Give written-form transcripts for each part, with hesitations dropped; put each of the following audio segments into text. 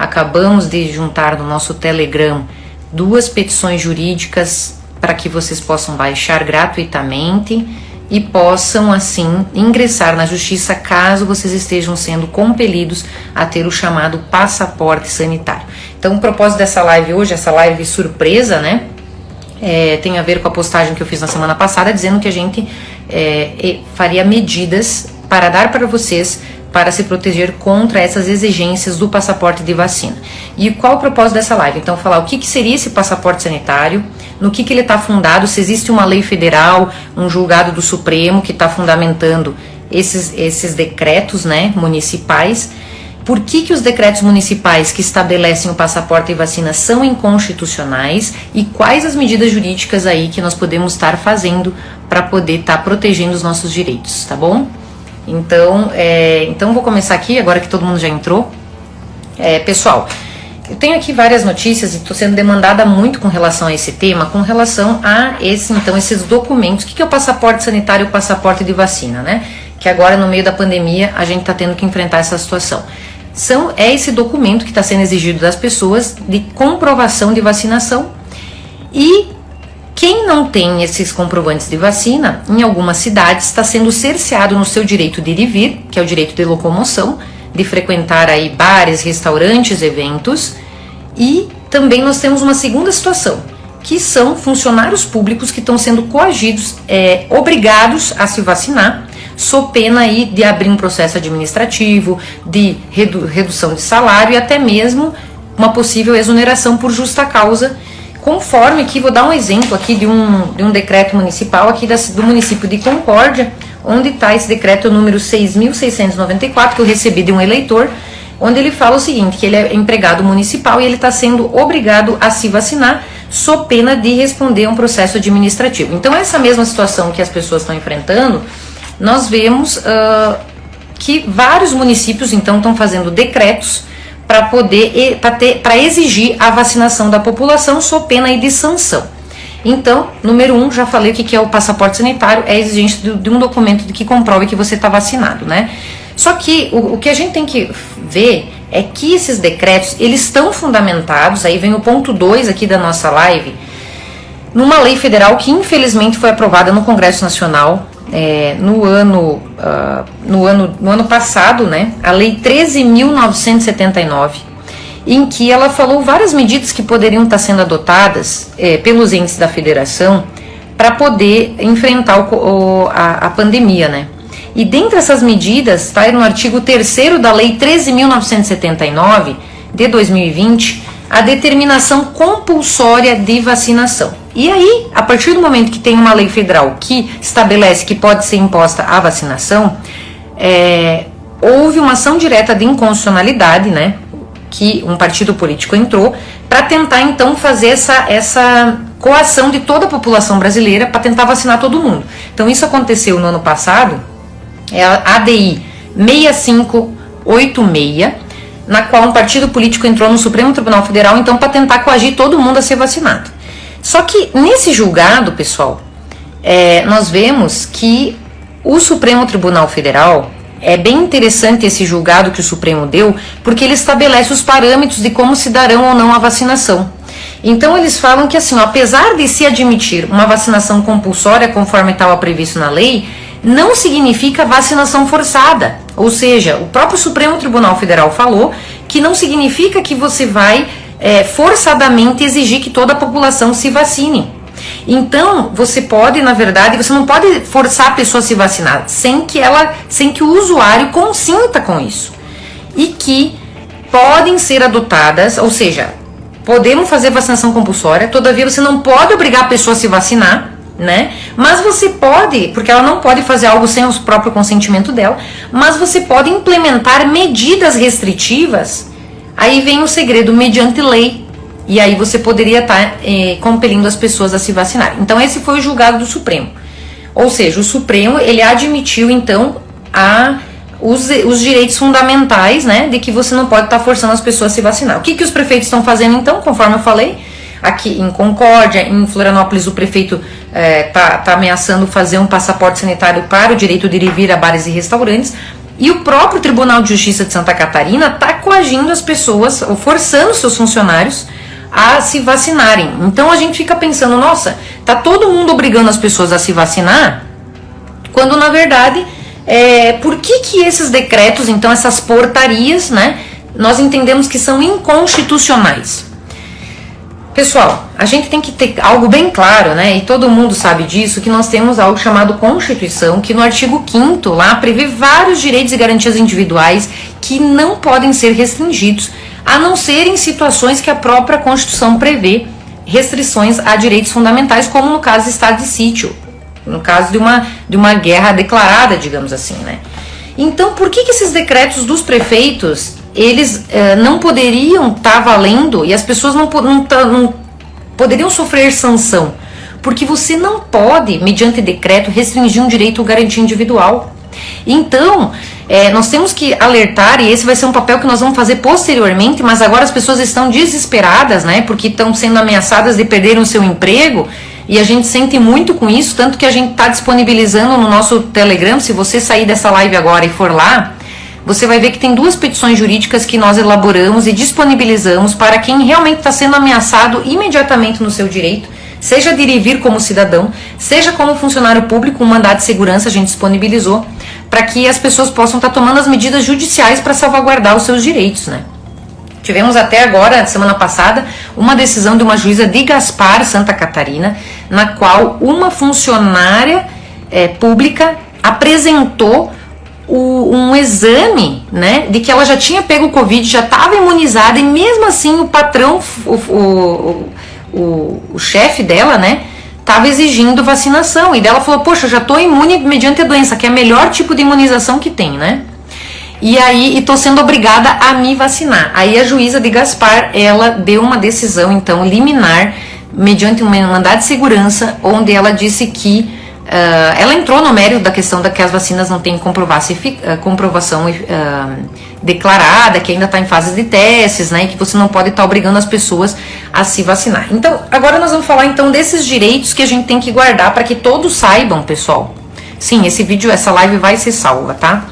acabamos de juntar no nosso Telegram 2 petições jurídicas para que vocês possam baixar gratuitamente e possam, assim, ingressar na justiça caso vocês estejam sendo compelidos a ter o chamado passaporte sanitário. Então, o propósito dessa live hoje, essa live surpresa, né, tem a ver com a postagem que eu fiz na semana passada, dizendo que a gente faria medidas para dar para vocês para se proteger contra essas exigências do passaporte de vacina. E qual o propósito dessa live? Então, falar o que seria esse passaporte sanitário, no que ele está fundado, se existe uma lei federal, um julgado do Supremo que está fundamentando esses decretos, né, municipais. Por que os decretos municipais que estabelecem o passaporte e vacina são inconstitucionais e quais as medidas jurídicas aí que nós podemos estar fazendo para poder estar protegendo os nossos direitos, tá bom? Então vou começar aqui, agora que todo mundo já entrou. Pessoal, eu tenho aqui várias notícias e estou sendo demandada muito com relação a esse tema, com relação a esses documentos. O que é o passaporte sanitário e o passaporte de vacina, né? Que agora, no meio da pandemia, a gente está tendo que enfrentar essa situação. É esse documento que está sendo exigido das pessoas de comprovação de vacinação, e quem não tem esses comprovantes de vacina, em algumas cidades, está sendo cerceado no seu direito de ir e vir, que é o direito de locomoção, de frequentar aí bares, restaurantes, eventos. E também nós temos uma segunda situação, que são funcionários públicos que estão sendo coagidos, obrigados a se vacinar, sob pena aí de abrir um processo administrativo, de redução de salário e até mesmo uma possível exoneração por justa causa, conforme que, vou dar um exemplo aqui de um decreto municipal aqui do município de Concórdia, onde está esse decreto número 6.694, que eu recebi de um eleitor, onde ele fala o seguinte, que ele é empregado municipal e ele está sendo obrigado a se vacinar, sob pena de responder a um processo administrativo. Então, essa mesma situação que as pessoas estão enfrentando, nós vemos que vários municípios, então, estão fazendo decretos para exigir a vacinação da população sob pena aí de sanção. Então, número 1, já falei o que é o passaporte sanitário, é a exigência de um documento que comprove que você está vacinado, né? Só que o que a gente tem que ver é que esses decretos, eles estão fundamentados, aí vem o ponto 2 aqui da nossa live, numa lei federal que infelizmente foi aprovada no Congresso Nacional no ano passado, né, a Lei 13.979, em que ela falou várias medidas que poderiam estar sendo adotadas pelos entes da federação para poder enfrentar a pandemia, né. E dentre essas medidas, está no artigo 3º da Lei 13.979 de 2020, a determinação compulsória de vacinação. E aí, a partir do momento que tem uma lei federal que estabelece que pode ser imposta a vacinação, houve uma ação direta de inconstitucionalidade, né, que um partido político entrou para tentar então fazer essa coação de toda a população brasileira para tentar vacinar todo mundo. Então isso aconteceu no ano passado, a ADI 6586, na qual um partido político entrou no Supremo Tribunal Federal, então, para tentar coagir todo mundo a ser vacinado. Só que nesse julgado, pessoal, nós vemos que o Supremo Tribunal Federal, é bem interessante esse julgado que o Supremo deu, porque ele estabelece os parâmetros de como se darão ou não a vacinação. Então eles falam que, assim, apesar de se admitir uma vacinação compulsória, conforme estava previsto na lei, não significa vacinação forçada. Ou seja, o próprio Supremo Tribunal Federal falou que não significa que você vai forçadamente exigir que toda a população se vacine. Então, você pode, na verdade, você não pode forçar a pessoa a se vacinar sem que o usuário consinta com isso. E que podem ser adotadas, ou seja, podemos fazer vacinação compulsória, todavia você não pode obrigar a pessoa a se vacinar, né? Mas você pode, porque ela não pode fazer algo sem o próprio consentimento dela, mas você pode implementar medidas restritivas. Aí vem o segredo, mediante lei, e aí você poderia estar compelindo as pessoas a se vacinar. Então esse foi o julgado do Supremo. Ou seja, o Supremo, ele admitiu então os direitos fundamentais, né, de que você não pode estar forçando as pessoas a se vacinar. O que os prefeitos estão fazendo então, conforme eu falei? Aqui em Concórdia, em Florianópolis, o prefeito está ameaçando fazer um passaporte sanitário para o direito de ir e vir a bares e restaurantes, E o próprio Tribunal de Justiça de Santa Catarina está coagindo as pessoas, ou forçando seus funcionários a se vacinarem. Então a gente fica pensando, nossa, tá todo mundo obrigando as pessoas a se vacinar, quando na verdade, por que esses decretos, então essas portarias, né, nós entendemos que são inconstitucionais? Pessoal, a gente tem que ter algo bem claro, né, e todo mundo sabe disso, que nós temos algo chamado Constituição, que no artigo 5º lá prevê vários direitos e garantias individuais que não podem ser restringidos, a não ser em situações que a própria Constituição prevê restrições a direitos fundamentais, como no caso de estado de sítio, no caso de uma guerra declarada, digamos assim, né. Então, por que esses decretos dos prefeitos, eles não poderiam estar valendo e as pessoas não poderiam sofrer sanção? Porque você não pode, mediante decreto, restringir um direito ou garantia individual. Então, nós temos que alertar, e esse vai ser um papel que nós vamos fazer posteriormente, mas agora as pessoas estão desesperadas, né, porque estão sendo ameaçadas de perder o seu emprego, e a gente sente muito com isso, tanto que a gente está disponibilizando no nosso Telegram. Se você sair dessa live agora e for lá, você vai ver que tem 2 petições jurídicas que nós elaboramos e disponibilizamos para quem realmente está sendo ameaçado imediatamente no seu direito, seja de ir e vir como cidadão, seja como funcionário público, um mandado de segurança a gente disponibilizou, para que as pessoas possam estar tomando as medidas judiciais para salvaguardar os seus direitos, né? Tivemos até agora, semana passada, uma decisão de uma juíza de Gaspar, Santa Catarina, na qual uma funcionária pública apresentou um exame, né, de que ela já tinha pego o Covid, já estava imunizada, e mesmo assim o patrão, o chefe dela, né, estava exigindo vacinação, e dela falou, poxa, já estou imune mediante a doença, que é o melhor tipo de imunização que tem, né, e aí estou sendo obrigada a me vacinar. Aí a juíza de Gaspar, ela deu uma decisão, então, liminar, mediante um mandado de segurança, onde ela disse que ela entrou no mérito da questão de que as vacinas não têm comprovação declarada, que ainda está em fase de testes, né, e que você não pode estar obrigando as pessoas a se vacinar. Então, agora nós vamos falar então desses direitos que a gente tem que guardar para que todos saibam, pessoal. Sim, esse vídeo, essa live vai ser salva, tá?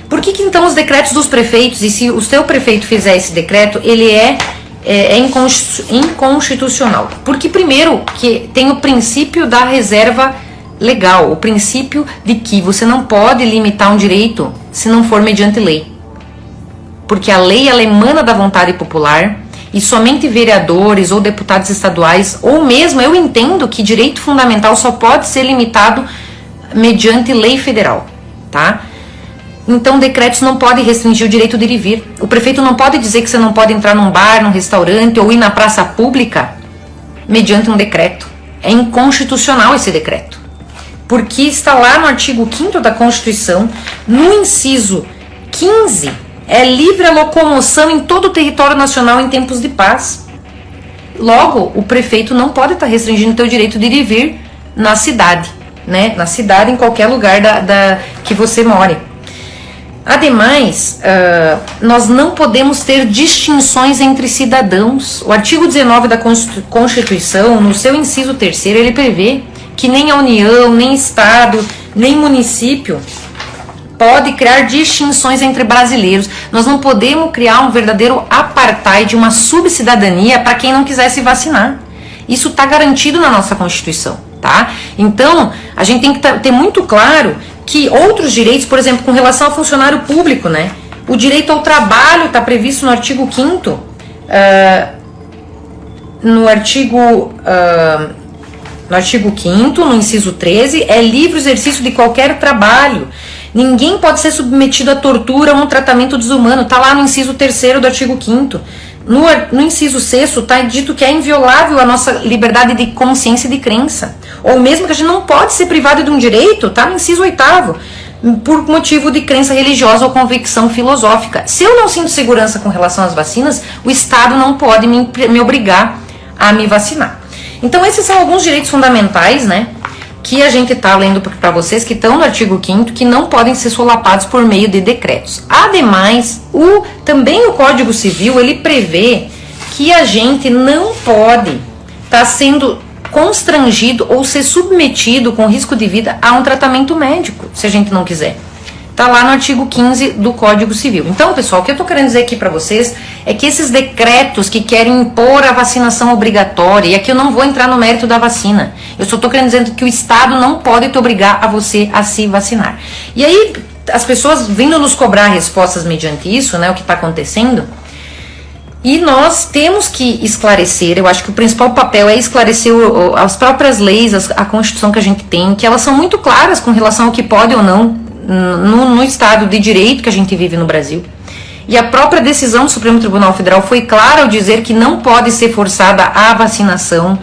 Por que então os decretos dos prefeitos, e se o seu prefeito fizer esse decreto, ele é inconstitucional? Porque primeiro que tem o princípio da reserva legal, o princípio de que você não pode limitar um direito se não for mediante lei. Porque a lei, ela emana da vontade popular, e somente vereadores ou deputados estaduais, ou mesmo eu entendo que direito fundamental só pode ser limitado mediante lei federal, tá? Então decretos não podem restringir o direito de ir e vir. O prefeito não pode dizer que você não pode entrar num bar, num restaurante ou ir na praça pública mediante um decreto. É inconstitucional esse decreto. Porque está lá no artigo 5º da Constituição, no inciso 15, é livre a locomoção em todo o território nacional em tempos de paz. Logo, o prefeito não pode estar restringindo o teu direito de ir e vir na cidade, né? Na cidade, em qualquer lugar que você more. Ademais, nós não podemos ter distinções entre cidadãos. O artigo 19 da Constituição, no seu inciso 3º, ele prevê que nem a União, nem Estado, nem município pode criar distinções entre brasileiros. Nós não podemos criar um verdadeiro apartheid, uma subcidadania para quem não quiser se vacinar. Isso está garantido na nossa Constituição, tá? Então, a gente tem que ter muito claro que outros direitos, por exemplo, com relação ao funcionário público, né? O direito ao trabalho está previsto no artigo 5º, no artigo 5º, no inciso 13, é livre o exercício de qualquer trabalho. Ninguém pode ser submetido a tortura ou a um tratamento desumano. Está lá no inciso 3º do artigo 5º. No inciso 6º está dito que é inviolável a nossa liberdade de consciência e de crença. Ou mesmo que a gente não pode ser privado de um direito, está no inciso 8º, por motivo de crença religiosa ou convicção filosófica. Se eu não sinto segurança com relação às vacinas, o Estado não pode me obrigar a me vacinar. Então esses são alguns direitos fundamentais, né, que a gente está lendo para vocês, que estão no artigo 5º, que não podem ser solapados por meio de decretos. Ademais, também o Código Civil, ele prevê que a gente não pode estar sendo constrangido ou ser submetido com risco de vida a um tratamento médico, se a gente não quiser. Tá lá no artigo 15 do Código Civil. Então, pessoal, o que eu tô querendo dizer aqui para vocês é que esses decretos que querem impor a vacinação obrigatória, e aqui eu não vou entrar no mérito da vacina, eu só tô querendo dizer que o Estado não pode te obrigar a você a se vacinar. E aí, as pessoas vindo nos cobrar respostas mediante isso, né, o que está acontecendo, e nós temos que esclarecer, eu acho que o principal papel é esclarecer as próprias leis, a Constituição que a gente tem, que elas são muito claras com relação ao que pode ou não no Estado de Direito que a gente vive no Brasil. E a própria decisão do Supremo Tribunal Federal foi clara ao dizer que não pode ser forçada a vacinação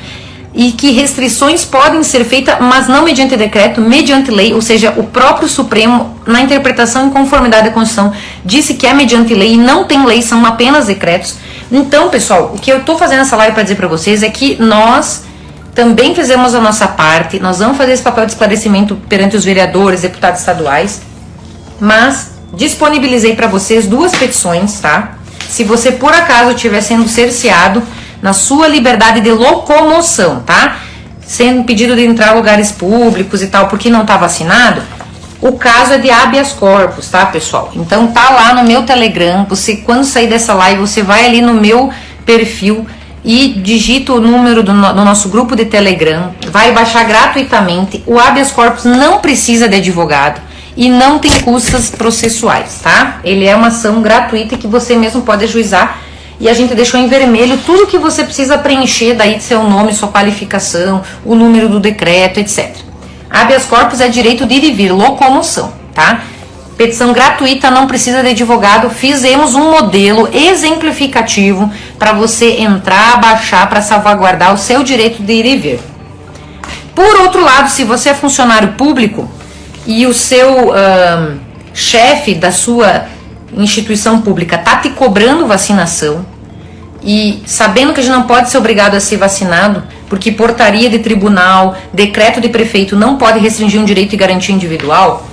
e que restrições podem ser feitas, mas não mediante decreto, mediante lei, ou seja, o próprio Supremo, na interpretação em conformidade à Constituição, disse que é mediante lei e não tem lei, são apenas decretos. Então, pessoal, o que eu estou fazendo essa live para dizer para vocês é que nós também fizemos a nossa parte, nós vamos fazer esse papel de esclarecimento perante os vereadores, deputados estaduais, mas disponibilizei para vocês 2 petições, tá? Se você por acaso estiver sendo cerceado na sua liberdade de locomoção, tá? Sendo impedido de entrar em lugares públicos e tal, porque não tá vacinado, o caso é de habeas corpus, tá, pessoal? Então tá lá no meu Telegram, você quando sair dessa live, você vai ali no meu perfil e digita o número do nosso grupo de Telegram, vai baixar gratuitamente. O habeas corpus não precisa de advogado e não tem custas processuais, tá? Ele é uma ação gratuita que você mesmo pode ajuizar, e a gente deixou em vermelho tudo que você precisa preencher, daí de seu nome, sua qualificação, o número do decreto, etc. Habeas corpus é direito de ir e vir, locomoção, tá? Petição gratuita, não precisa de advogado. Fizemos um modelo exemplificativo para você entrar, baixar, para salvaguardar o seu direito de ir e vir. Por outro lado, se você é funcionário público e o seu chefe da sua instituição pública está te cobrando vacinação, e sabendo que a gente não pode ser obrigado a ser vacinado, porque portaria de tribunal, decreto de prefeito não pode restringir um direito e garantia individual,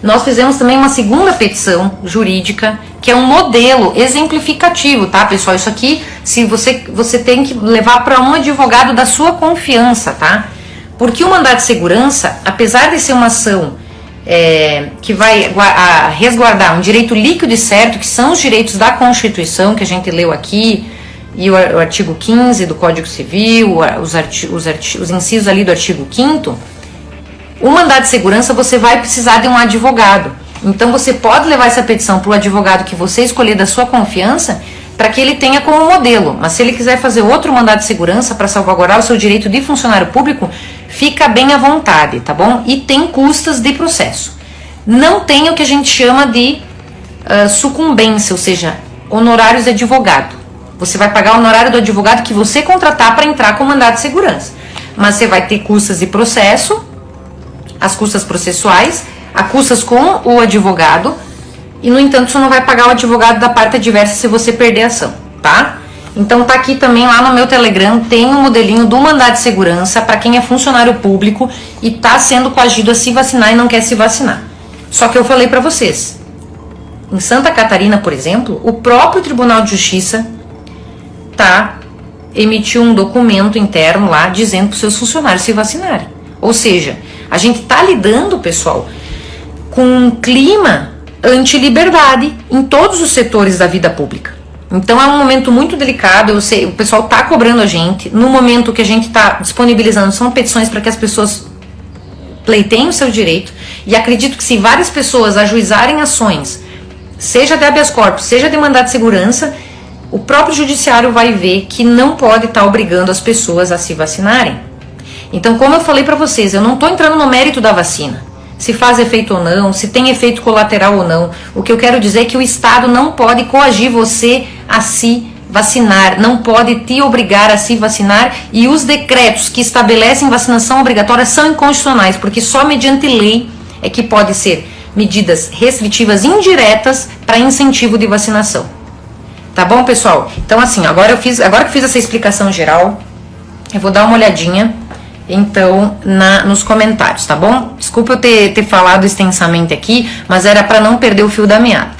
nós fizemos também uma segunda petição jurídica, que é um modelo exemplificativo, tá, pessoal? Isso aqui, se você tem que levar para um advogado da sua confiança, tá? Porque o mandado de segurança, apesar de ser uma ação que vai resguardar um direito líquido e certo, que são os direitos da Constituição, que a gente leu aqui, e o artigo 15 do Código Civil, os incisos ali do artigo 5º, o mandado de segurança você vai precisar de um advogado. Então você pode levar essa petição para o advogado que você escolher da sua confiança, para que ele tenha como modelo. Mas se ele quiser fazer outro mandado de segurança para salvaguardar o seu direito de funcionário público, fica bem à vontade, tá bom? E tem custas de processo. Não tem o que a gente chama de sucumbência, ou seja, honorários de advogado. Você vai pagar o honorário do advogado que você contratar para entrar com mandado de segurança. Mas você vai ter custas de processo, as custas processuais, a custas com o advogado, e no entanto você não vai pagar o advogado da parte adversa se você perder a ação, tá? Então tá aqui também lá no meu Telegram, tem um modelinho do mandado de segurança para quem é funcionário público e tá sendo coagido a se vacinar e não quer se vacinar. Só que eu falei para vocês, em Santa Catarina, por exemplo, o próprio Tribunal de Justiça emitiu um documento interno lá dizendo para os seus funcionários se vacinarem. Ou seja, a gente tá lidando, pessoal, com um clima anti-liberdade em todos os setores da vida pública. Então é um momento muito delicado, eu sei, o pessoal está cobrando a gente, no momento que a gente está disponibilizando são petições para que as pessoas pleiteiem o seu direito, e acredito que se várias pessoas ajuizarem ações, seja de habeas corpus, seja de mandado de segurança, o próprio judiciário vai ver que não pode estar obrigando as pessoas a se vacinarem. Então, como eu falei para vocês, eu não estou entrando no mérito da vacina, se faz efeito ou não, se tem efeito colateral ou não. O que eu quero dizer é que o Estado não pode coagir você a se vacinar, não pode te obrigar a se vacinar, e os decretos que estabelecem vacinação obrigatória são inconstitucionais, porque só mediante lei é que pode ser medidas restritivas indiretas para incentivo de vacinação. Tá bom, pessoal? Então assim, agora que eu fiz essa explicação geral, eu vou dar uma olhadinha então nos comentários, tá bom? Desculpa eu ter falado extensamente aqui, mas era para não perder o fio da meada.